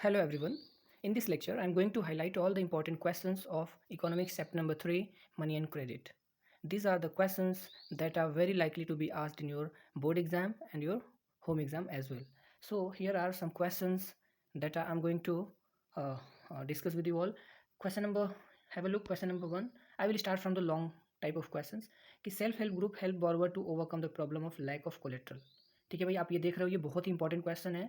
Hello everyone. In this lecture, I am going to highlight all the important questions of Economics Chapter number 3, Money and Credit. These are the questions that are very likely to be asked in your board exam and your home exam as well. So here are some questions that I am going to uh, discuss with you all. Have a look. Question number 1. I will start from the long type of questions. कि self help group help borrower to overcome the problem of lack of collateral. ठीक है भाई, आप ये देख रहे हो, ये बहुत ही इंपॉर्टेंट क्वेश्चन है.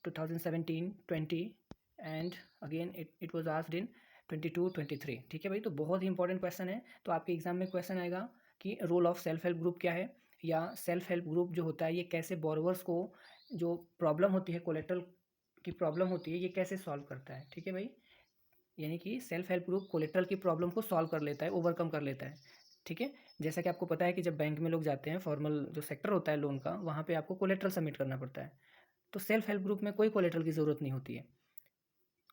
2017, 20 and again it was asked in 22, 23. ठीक है भाई, तो बहुत ही इंपॉर्टेंट क्वेश्चन है. तो आपके एग्जाम में क्वेश्चन आएगा कि role of self help group क्या है, या सेल्फ हेल्प ग्रुप जो होता है ये कैसे बोरोवर्स को जो प्रॉब्लम होती है, कोलेट्रल की प्रॉब्लम होती है, ये कैसे सॉल्व करता है. ठीक है भाई, यानी कि सेल्फ हेल्प ग्रुप कोलेट्रल की प्रॉब्लम को सॉल्व कर लेता है, ओवरकम कर लेता है. ठीक है, जैसा कि आपको पता है कि जब बैंक में लोग जाते हैं, फॉर्मल जो सेक्टर होता है लोन का, वहाँ पे आपको कोलेट्रल सबमिट करना पड़ता है. तो सेल्फ हेल्प ग्रुप में कोई कोलेट्रल की ज़रूरत नहीं होती है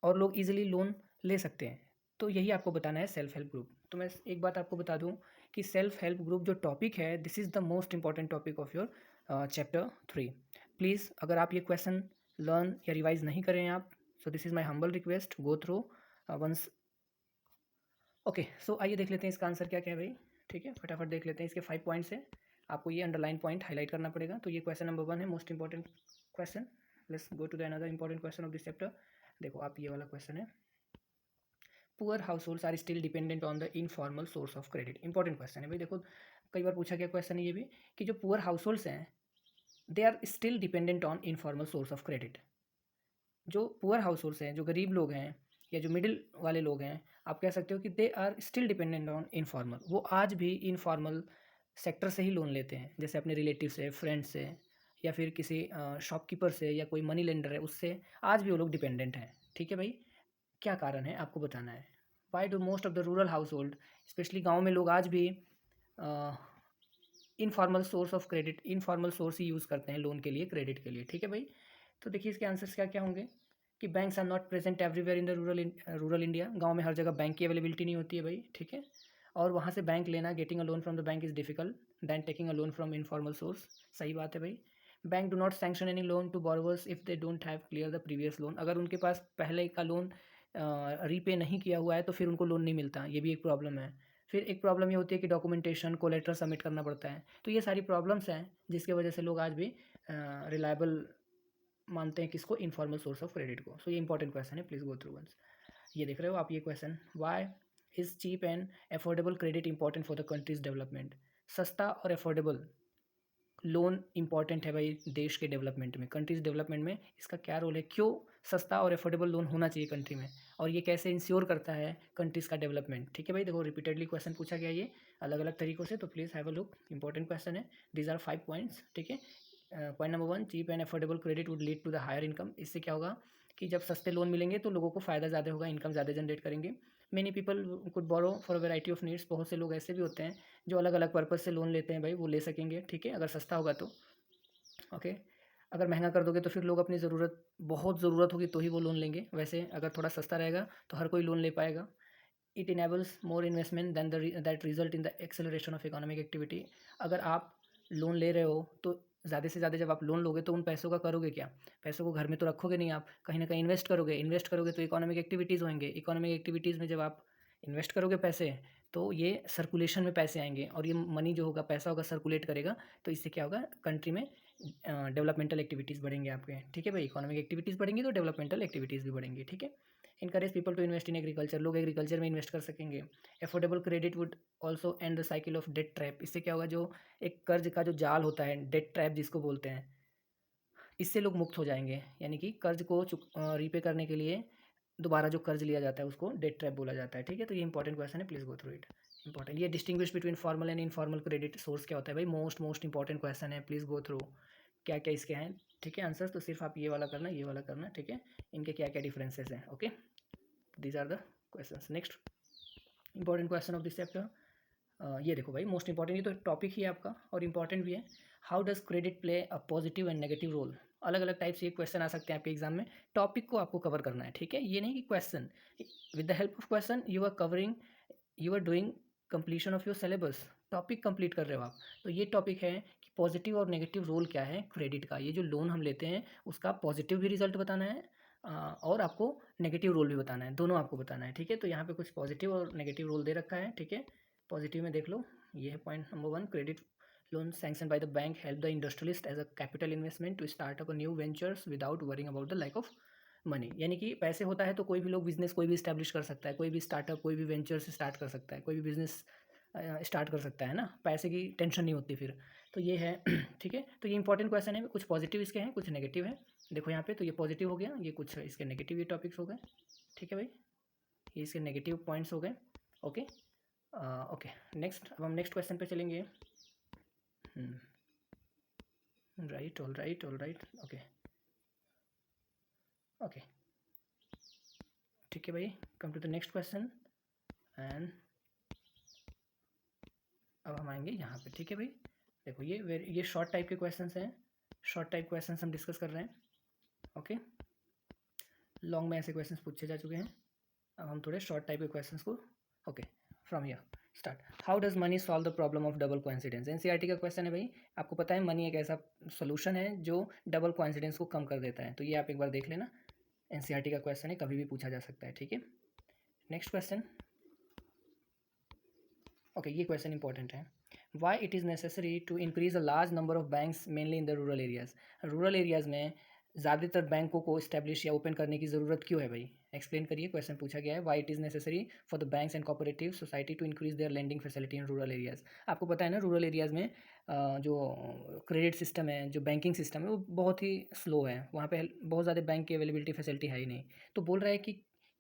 और लोग इजीली लोन ले सकते हैं. तो यही आपको बताना है सेल्फ हेल्प ग्रुप. तो मैं एक बात आपको बता दूं कि सेल्फ हेल्प ग्रुप जो टॉपिक है, this is the most important topic of your chapter 3. Please अगर आप ये क्वेश्चन लर्न या रिवाइज नहीं करें आप, so this is my humble request, go through once. Okay, so आइए देख लेते हैं इसका आंसर क्या क्या है भाई. ठीक है, फटाफट देख लेते हैं. इसके 5 पॉइंट्स हैं, आपको ये अंडरलाइन पॉइंट हाईलाइट करना पड़ेगा. तो ये क्वेश्चन नंबर 1 है, most important question. Let's go to the another important question of this chapter. देखो आप, ये वाला क्वेश्चन है, poor households are still dependent on the informal source of credit. Important question है भाई. देखो कई बार पूछा गया क्वेश्चन है ये भी, कि जो पुअर हाउस होल्ड्स हैं they are still dependent on informal source of credit. जो पुअर हाउस होल्ड्स हैं, जो गरीब लोग हैं या जो मिडिल वाले लोग हैं, आप कह सकते हो कि they are still dependent on informal. वो आज भी इनफॉर्मल सेक्टर से ही लोन लेते हैं, जैसे अपने रिलेटिव से, फ्रेंड से, या फिर किसी शॉपकीपर से, या कोई मनी लेंडर है उससे. आज भी वो लोग डिपेंडेंट हैं. ठीक है भाई, क्या कारण है आपको बताना है. Why do most of the rural house hold, specially गाँव में लोग आज भी informal source of credit, informal source he use करते हैं लोन के लिए, क्रेडिट के लिए. ठीक है भाई, तो देखिए इसके आंसर्स क्या क्या होंगे. कि banks are not present everywhere in the rural India. गांव में हर जगह बैंक की अवेलेबिलिटी नहीं होती है भाई. ठीक है, और वहाँ से बैंक लेना, getting a loan from the bank is difficult than taking a loan from informal source. सही बात है भाई. Bank do not sanction any loan to borrowers if they don't have clear the previous loan. अगर उनके पास पहले का loan repay नहीं किया हुआ है तो फिर उनको लोन नहीं मिलता. ये भी एक प्रॉब्लम है. फिर एक प्रॉब्लम ये होती है कि डॉक्यूमेंटेशन, कोलेट्रल सबमिट करना पड़ता है. तो ये सारी प्रॉब्लम्स हैं जिसकी वजह से लोग आज भी रिलायबल मानते हैं किसको, इनफॉर्मल सोर्स ऑफ क्रेडिट को. सो ये इंपॉर्टेंट क्वेश्चन है, प्लीज़ गो थ्रू वंस. ये देख रहे हो आप ये question, why is cheap and affordable credit important for the country's development. सस्ता और अफोर्डेबल लोन इंपॉर्टेंट है भाई देश के डेवलपमेंट में, कंट्रीज डेवलपमेंट में. इसका क्या रोल है, क्यों सस्ता और अफोर्डेबल लोन होना चाहिए कंट्री में, और ये कैसे इंश्योर करता है कंट्रीज़ का डेवलपमेंट. ठीक है भाई, देखो रिपीटेडली क्वेश्चन पूछा गया ये अलग अलग तरीक़ों से, तो please have a look. Important question है. These are 5 points. ठीक है, point number 1, cheap and affordable credit would lead to the higher income. इससे क्या होगा कि जब सस्ते लोन मिलेंगे तो लोगों को फ़ायदा ज़्यादा होगा, इनकम ज़्यादा जनरेट करेंगे. Many people could borrow for variety of needs. बहुत से लोग ऐसे भी होते हैं जो अलग अलग पर्पज़ से लोन लेते हैं भाई, वो ले सकेंगे. ठीक है, अगर सस्ता होगा तो. ओके, अगर महंगा कर दोगे तो फिर लोग अपनी ज़रूरत, बहुत ज़रूरत होगी तो ही वो लोन लेंगे. वैसे अगर थोड़ा सस्ता रहेगा तो हर कोई लोन ले पाएगा. It enables more investment than that result in the acceleration of economic activity. अगर आप लोन ले रहे हो तो ज़्यादा से ज़्यादा जब आप लोन लोगे तो उन पैसों का करोगे क्या, पैसों को घर में तो रखोगे नहीं, आप कहीं ना कहीं इन्वेस्ट करोगे. इन्वेस्ट करोगे तो इकोनॉमिक एक्टिविटीज़ होंगे. इकोनॉमिक एक्टिविटीज़ में जब आप इन्वेस्ट करोगे पैसे, तो ये सर्कुलेशन में पैसे आएंगे, और ये मनी जो होगा, पैसा होगा, सर्कुलेट करेगा. तो इससे क्या होगा, कंट्री में डेवलपमेंटल एक्टिविटीज़ बढ़ेंगे आपके. ठीक है भाई, इकोनॉमिक एक्टिविटीज़ बढ़ेंगी तो डेवलपमेंटल एक्टिविटीज़ भी बढ़ेंगी. ठीक है, encourage people to invest in agriculture. लोग एग्रीकल्चर में इन्वेस्ट कर सकेंगे. Affordable credit would also end the cycle of debt trap. इससे क्या होगा, जो एक कर्ज का जो जाल होता है, डेट ट्रैप जिसको बोलते हैं, इससे लोग मुक्त हो जाएंगे. यानी कि कर्ज को रीपे करने के लिए दोबारा जो कर्ज लिया जाता है उसको डेट ट्रैप बोला जाता है. ठीक है, तो ये इंपॉर्टेंट क्वेश्चन है, please go through it. Important, ये distinguish between formal and informal credit source क्या होता है भाई, मोस्ट इंपॉर्टेंट क्वेश्चन है. प्लीज़ गो थ्रू क्या क्या इसके हैं. ठीक है, आंसर तो सिर्फ आप ये वाला करना, ये वाला करना. ठीक है, इनके क्या क्या डिफरेंसेस हैं. Okay, these are the questions. Next important question of this chapter. ये देखो भाई, मोस्ट इंपॉर्टेंट, ये तो टॉपिक ही है आपका और इंपॉर्टेंट भी है. How does credit play a positive and negative role. अलग अलग टाइप से ये क्वेश्चन आ सकते हैं आपके एग्जाम में. टॉपिक को आपको कवर करना है. ठीक है, ये नहीं कि question, with the help of question you are covering, you are doing completion of your syllabus. Topic complete कर रहे हो आप. तो ये टॉपिक है कि पॉजिटिव और नेगेटिव रोल क्या है क्रेडिट का. ये जो लोन हम लेते हैं उसका पॉजिटिव भी रिजल्ट बताना है और आपको नेगेटिव रोल भी बताना है, दोनों आपको बताना है, ठीक है। तो यहाँ पे कुछ पॉजिटिव और नेगेटिव रोल दे रखा है, ठीक है। पॉजिटिव में देख लो, ये है point number 1, credit loan sanction by the bank help the industrialist as a capital investment to start up new ventures without worrying about the lack of money. यानी कि पैसे होता है तो कोई भी लोग बिजनेस कोई भी इस्टेब्लिश कर सकता है, कोई भी स्टार्टअप कोई भी वेंचर से स्टार्ट कर सकता है, कोई भी बिजनेस स्टार्ट कर सकता है ना, पैसे की टेंशन नहीं होती फिर। तो ये है ठीक है। तो ये इंपॉर्टेंट क्वेश्चन है, कुछ पॉजिटिव इसके हैं कुछ नेगेटिव है। देखो यहाँ पे, तो ये पॉजिटिव हो गया, ये कुछ इसके नेगेटिव ये टॉपिक्स हो गए, ठीक है भाई, ये इसके नेगेटिव पॉइंट्स हो गए। ओके ओके, नेक्स्ट, अब हम नेक्स्ट क्वेश्चन पे चलेंगे। Right, all right, all right, okay okay, ठीक है भाई, come to the next question. And अब हम आएंगे यहाँ पे, ठीक है भाई। देखो ये शॉर्ट टाइप के क्वेश्चंस हैं, शॉर्ट टाइप क्वेश्चंस हम डिस्कस कर रहे हैं, ओके। लॉन्ग में ऐसे क्वेश्चंस पूछे जा चुके हैं, अब हम थोड़े शॉर्ट टाइप के क्वेश्चंस को, okay, from here start. How does money solve the problem of double coincidence. NCERT का क्वेश्चन है भाई, आपको पता है मनी एक ऐसा सोल्यूशन है जो डबल कोइंसिडेंस को कम कर देता है, तो ये आप एक बार देख लेना, एनसीईआरटी का क्वेश्चन है, कभी भी पूछा जा सकता है, ठीक है। नेक्स्ट क्वेश्चन, ओके, ये क्वेश्चन इंपॉर्टेंट है। Why it is necessary to increase a large number of banks mainly in the rural areas. Rural areas में ज़्यादातर बैंकों को इस्टेब्लिश या ओपन करने की ज़रूरत क्यों है भाई, एक्सप्लेन करिए। क्वेश्चन पूछा गया है, why it is necessary for the banks and cooperative society to increase their lending facility in rural areas. आपको पता है ना, रूरल एरियाज़ में जो क्रेडिट सिस्टम है, जो बैंकिंग सिस्टम है, वो बहुत ही स्लो है, वहाँ पे बहुत ज़्यादा बैंक की अवेलेबिलिटी फैसिलिटी है ही नहीं। तो बोल रहा है कि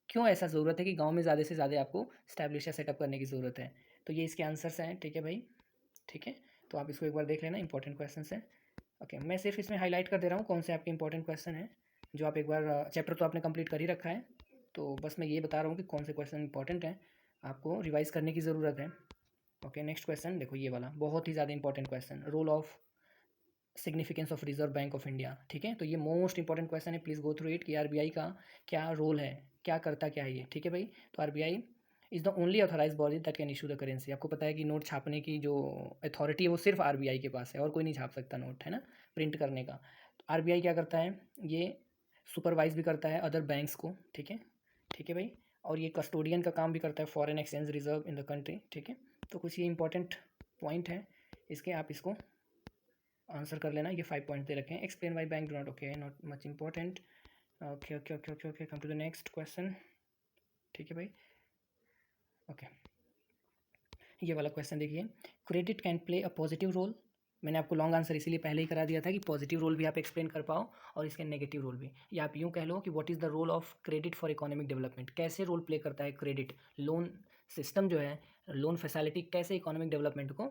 क्यों ऐसा ज़रूरत है कि गाँव में ज़्यादा से ज़्यादा आपको स्टैब्लिश या सेटअप करने की ज़रूरत है। तो ये इसके आंसर्स हैं, ठीक है भाई, ठीक है। तो आप इसको एक बार देख लेना, इंपॉर्टेंट क्वेश्चन हैं, ओके। मैं सिर्फ इसमें हाईलाइट कर दे रहा हूँ कौन से आपके इंपॉर्टेंट क्वेश्चन हैं, जो आप एक बार, चैप्टर तो आपने कंप्लीट कर ही रखा है, तो बस मैं ये बता रहा हूँ कि कौन से क्वेश्चन इंपॉर्टेंट हैं, आपको रिवाइज करने की ज़रूरत है। ओके, नेक्स्ट क्वेश्चन देखो, ये वाला बहुत ही ज़्यादा important question, role of significance of Reserve Bank of India, ठीक है। तो ये मोस्ट इंपॉर्टेंट क्वेश्चन है, प्लीज़ गो थ्रू इट, कि आरबीआई का क्या रोल है, क्या करता क्या है ये, ठीक है भाई। तो RBI is the only authorise body that can issue the currency. आपको पता है कि नोट छापने की जो अथॉरिटी है वो सिर्फ आरबीआई के पास है, और कोई नहीं छाप सकता नोट, है ना, प्रिंट करने का। तो आरबीआई क्या करता है, ये सुपरवाइज भी करता है अदर बैंक्स को, ठीक है, ठीक है भाई। और ये कस्टोडियन का काम भी करता है foreign exchange reserve in the country, ठीक है। तो कुछ ये इंपॉर्टेंट पॉइंट है इसके, आप इसको आंसर कर लेना। ये 5 पॉइंट दे रखे हैं, explain why bank do not, okay, not much important, okay okay okay okay okay, come to the next question, ठीक है भाई, ओके। ये वाला क्वेश्चन देखिए, credit can play a positive role. मैंने आपको लॉन्ग आंसर इसीलिए पहले ही करा दिया था कि पॉजिटिव रोल भी आप एक्सप्लेन कर पाओ और इसके नेगेटिव रोल भी, या आप यूँ कह लो कि what is the role of credit for economic development. कैसे रोल प्ले करता है क्रेडिट, लोन सिस्टम जो है, लोन फैसिलिटी कैसे इकोनॉमिक डेवलपमेंट को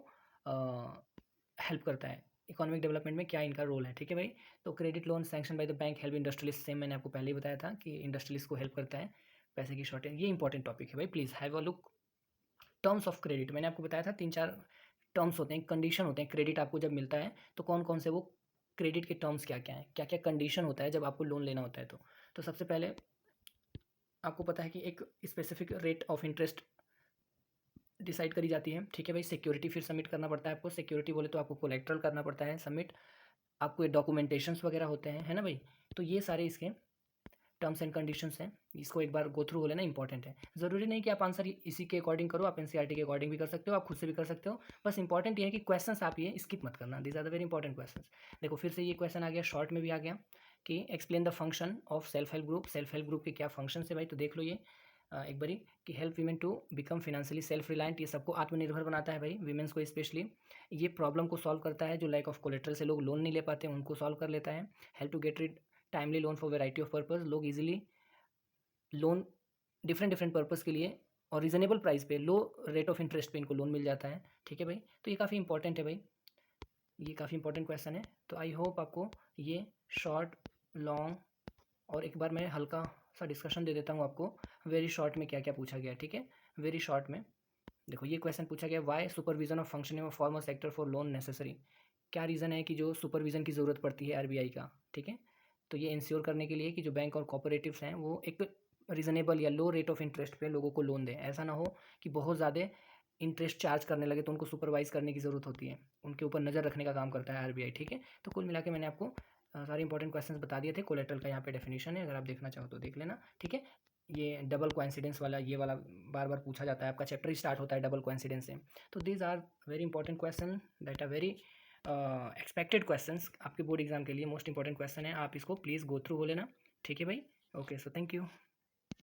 हेल्प करता है, इकोनॉमिक डेवलपमेंट में क्या इनका रोल है, ठीक है भाई। तो credit loan sanction by the bank help industrialist, same मैंने आपको पहले ही बताया था कि इंडस्ट्रियलिस्ट को हेल्प करता है पैसे की शॉर्टेज। ये इंपॉर्टेंट टॉपिक है भाई, please have a look. Terms of credit मैंने आपको बताया था, 3-4 टर्म्स होते हैं, कंडीशन होते हैं, क्रेडिट आपको जब मिलता है तो कौन कौन से वो क्रेडिट के टर्म्स क्या क्या हैं, क्या क्या कंडीशन होता है जब आपको लोन लेना होता है। तो सबसे पहले आपको पता है कि एक specific rate of interest decide करी जाती है, ठीक है भाई। सिक्योरिटी फिर सबमिट करना पड़ता है आपको, सिक्योरिटी बोले तो आपको कोलेक्ट्रल करना पड़ता है सबमिट, आपको ये डॉक्यूमेंटेशंस वगैरह होते हैं, है ना भाई। तो ये सारे इसके टर्म्स एंड कंडीशंस हैं, इसको एक बार गो थ्रू हो लेना, इंपॉर्टेंट है। ज़रूरी नहीं कि आप आंसर इसी के अकॉर्डिंग करो, आप एनसीईआरटी के अकॉर्डिंग भी कर सकते हो, आप खुद से भी कर सकते हो, बस इंपॉर्टेंट ये है कि क्वेश्चंस आप ये स्किप मत करना, this are the very important questions. देखो फिर से ये क्वेश्चन आ गया, शॉर्ट में भी आ गया, कि explain the function of self help group. Self help group के क्या फंक्शन है भाई, तो देख लो ये एक बारी, कि help women to become financially self reliant, ये सबको आत्मनिर्भर बनाता है भाई, वीमेंस को स्पेशली। ये प्रॉब्लम को सॉल्व करता है, जो लैक ऑफ कोलेट्रल से लोग लोन नहीं ले पाते उनको सॉल्व कर लेता है। Help to get read timely loan for variety of purpose, लोग easily loan different different purpose के लिए और रीज़नेबल प्राइस पे, लो रेट ऑफ इंटरेस्ट पे इनको लोन मिल जाता है, ठीक है भाई। तो ये काफ़ी इंपॉर्टेंट है भाई, ये काफ़ी इंपॉर्टेंट क्वेश्चन है। तो आई होप आपको ये शॉर्ट, लॉन्ग और एक बार मैं हल्का सा डिस्कशन दे देता हूँ आपको, वेरी शॉर्ट में क्या क्या पूछा गया है, ठीक है। वेरी शॉर्ट में देखो, ये क्वेश्चन पूछा गया, why supervision of functioning of formal sector for loan necessary. क्या रीज़न है कि जो सुपरविजन की ज़रूरत पड़ती है आरबीआई का, ठीक है। तो ये इंश्योर करने के लिए कि जो बैंक और कोऑपरेटिव्स हैं वो एक रीज़नेबल या लो रेट ऑफ इंटरेस्ट पे लोगों को लोन दें, ऐसा ना हो कि बहुत ज़्यादा इंटरेस्ट चार्ज करने लगे, तो उनको सुपरवाइज करने की ज़रूरत होती है, उनके ऊपर नज़र रखने का काम करता है आरबीआई, ठीक है। तो कुल मिला के मैंने आपको सारे इंपॉर्टेंट क्वेश्चंस बता दिए थे। कोलेट्रल का यहाँ पे डेफिनेशन है, अगर आप देखना चाहो तो देख लेना, ठीक है। ये डबल कोइंसिडेंस वाला, ये वाला बार बार पूछा जाता है, आपका चैप्टर ही स्टार्ट होता है डबल कोइंसिडेंस से। तो these are very important question that are very expected questions आपके बोर्ड एग्जाम के लिए। मोस्ट इंपॉर्टेंट क्वेश्चन है, आप इसको प्लीज़ गो थ्रू हो लेना, ठीक है भाई। Okay, so thank you.